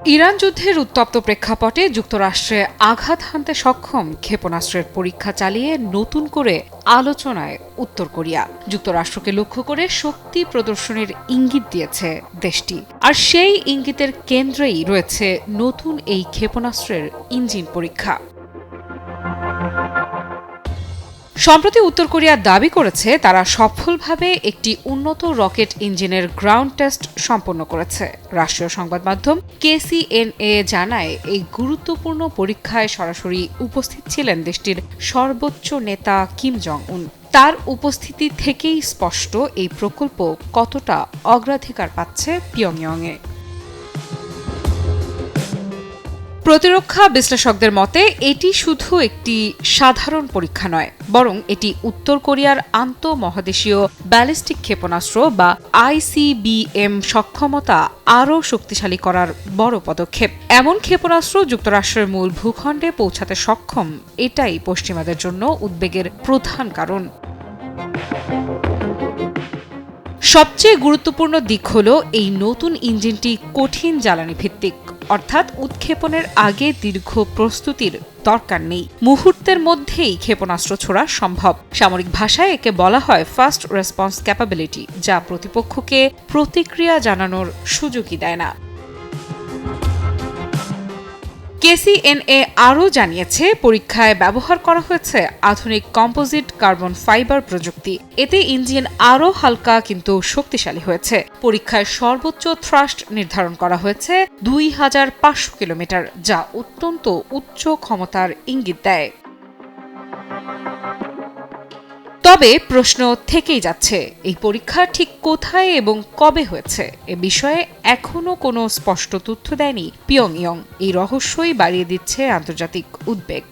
Iran যুদ্ধের উত্তপ্ত প্রেক্ষাপটে যুক্তরাষ্ট্রে আঘাত হানতে সক্ষম ক্ষেপণাস্ত্রের পরীক্ষা চালিয়ে নতুন করে আলোচনায় উত্তর কোরিয়া। যুক্তরাষ্ট্রকে লক্ষ্য করে শক্তি প্রদর্শনের ইঙ্গিত দিয়েছে দেশটি। আর সেই ইঙ্গিতের কেন্দ্রেই রয়েছে নতুন এই ক্ষেপণাস্ত্রের ইঞ্জিন পরীক্ষা। সম্প্রতি উত্তর কোরিয়া দাবি করেছে তারা সফলভাবে একটি উন্নত রকেট ইঞ্জিনের গ্রাউন্ড টেস্ট সম্পন্ন করেছে। রাষ্ট্রীয় সংবাদ মাধ্যম KCNA জানায়, এই গুরুত্বপূর্ণ পরীক্ষায় সরাসরি উপস্থিত ছিলেন দেশটির সর্বোচ্চ নেতা কিম জং উন। তার উপস্থিতি থেকেই স্পষ্ট এই প্রকল্প কতটা অগ্রাধিকার পাচ্ছে পিয়ংইয়ংয়ে। প্রতিরক্ষা বিশ্লেষকদের মতে এটি শুধু একটি সাধারণ পরীক্ষা নয়, বরং এটি উত্তর কোরিয়ার আন্তঃমহাদেশীয় ব্যালিস্টিক ক্ষেপণাস্ত্র বা ICBM সক্ষমতা আরও শক্তিশালী করার বড় পদক্ষেপ। এমন ক্ষেপণাস্ত্র যুক্তরাষ্ট্রের মূল ভূখণ্ডে পৌঁছাতে সক্ষম, এটাই পশ্চিমাদের জন্য উদ্বেগের প্রধান কারণ। সবচেয়ে গুরুত্বপূর্ণ দিক হল এই নতুন ইঞ্জিনটি কঠিন জ্বালানি ভিত্তিক, অর্থাৎ উৎক্ষেপণের আগে দীর্ঘ প্রস্তুতির দরকার নেই। মুহূর্তের মধ্যেই ক্ষেপণাস্ত্র ছোড়া সম্ভব। সামরিক ভাষায় একে বলা হয় ফাস্ট রেসপন্স ক্যাপাবিলিটি, যা প্রতিপক্ষকে প্রতিক্রিয়া জানানোর সুযোগই দেয় না। KCNA আরও জানিয়েছে, পরীক্ষায় ব্যবহার করা হয়েছে আধুনিক কম্পোজিট কার্বন ফাইবার প্রযুক্তি। এতে ইঞ্জিন আরও হালকা কিন্তু শক্তিশালী হয়েছে। পরীক্ষায় সর্বোচ্চ থ্রাস্ট নির্ধারণ করা হয়েছে 2500 কিলোমিটার, যা অত্যন্ত উচ্চ ক্ষমতার ইঙ্গিত দেয়। তবে প্রশ্ন থেকেই যাচ্ছে, এই পরীক্ষা ঠিক কোথায় এবং কবে হয়েছে এ বিষয়ে এখনও কোনো স্পষ্ট তথ্য দেয়নি পিয়ংইয়ং। এই রহস্যই বাড়িয়ে দিচ্ছে আন্তর্জাতিক উদ্বেগ।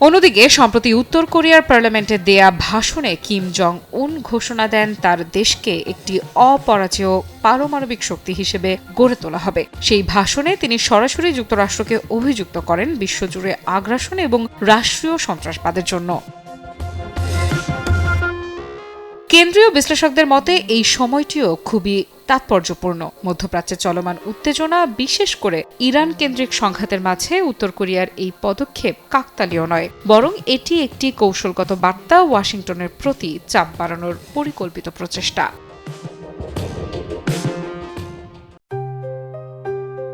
অন্যদিকে সম্প্রতি উত্তর কোরিয়ার পার্লামেন্টে দেয়া ভাষণে কিম জং উন ঘোষণা দেন তার দেশকে একটি অপরাজেয় পারমাণবিক শক্তি হিসেবে গড়ে তোলা হবে। সেই ভাষণে তিনি সরাসরি যুক্তরাষ্ট্রকে অভিযুক্ত করেন বিশ্বজুড়ে আগ্রাসন এবং রাষ্ট্রীয় সন্ত্রাসবাদের জন্য। কেন্দ্রীয় বিশ্লেষকদের মতে এই সময়টিও খুবই তাৎপর্যপূর্ণ। মধ্যপ্রাচ্যে চলমান উত্তেজনা, বিশেষ করে ইরান কেন্দ্রিক সংঘাতের মাঝে উত্তর কোরিয়ার এই পদক্ষেপ কাকতালীয় নয়, বরং এটি একটি কৌশলগত বার্তা, ওয়াশিংটনের প্রতি চাপ বাড়ানোর পরিকল্পিত প্রচেষ্টা।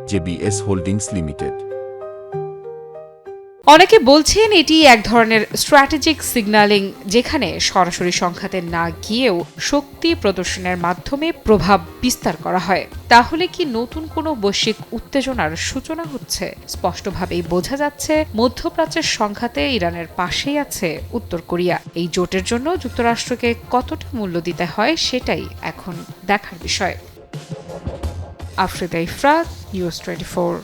JBS holdings limited. অনেকে বলছেন এটি এক ধরনের স্ট্র্যাটেজিক সিগন্যালিং, যেখানে সরাসরি সংঘাতে না গিয়েও শক্তি প্রদর্শনের মাধ্যমে প্রভাব বিস্তার করা হয়। তাহলে কি নতুন কোনো বৈশ্বিক উত্তেজনার সূচনা হচ্ছে? স্পষ্টভাবেই বোঝা যাচ্ছে, মধ্যপ্রাচ্যের সংঘাতে ইরানের পাশেই আছে উত্তর কোরিয়া। এই জোটের জন্য যুক্তরাষ্ট্রকে কতটা মূল্য দিতে হয় সেটাই এখন দেখার বিষয়। আফরিদা ইফরাত, নিউজ 24।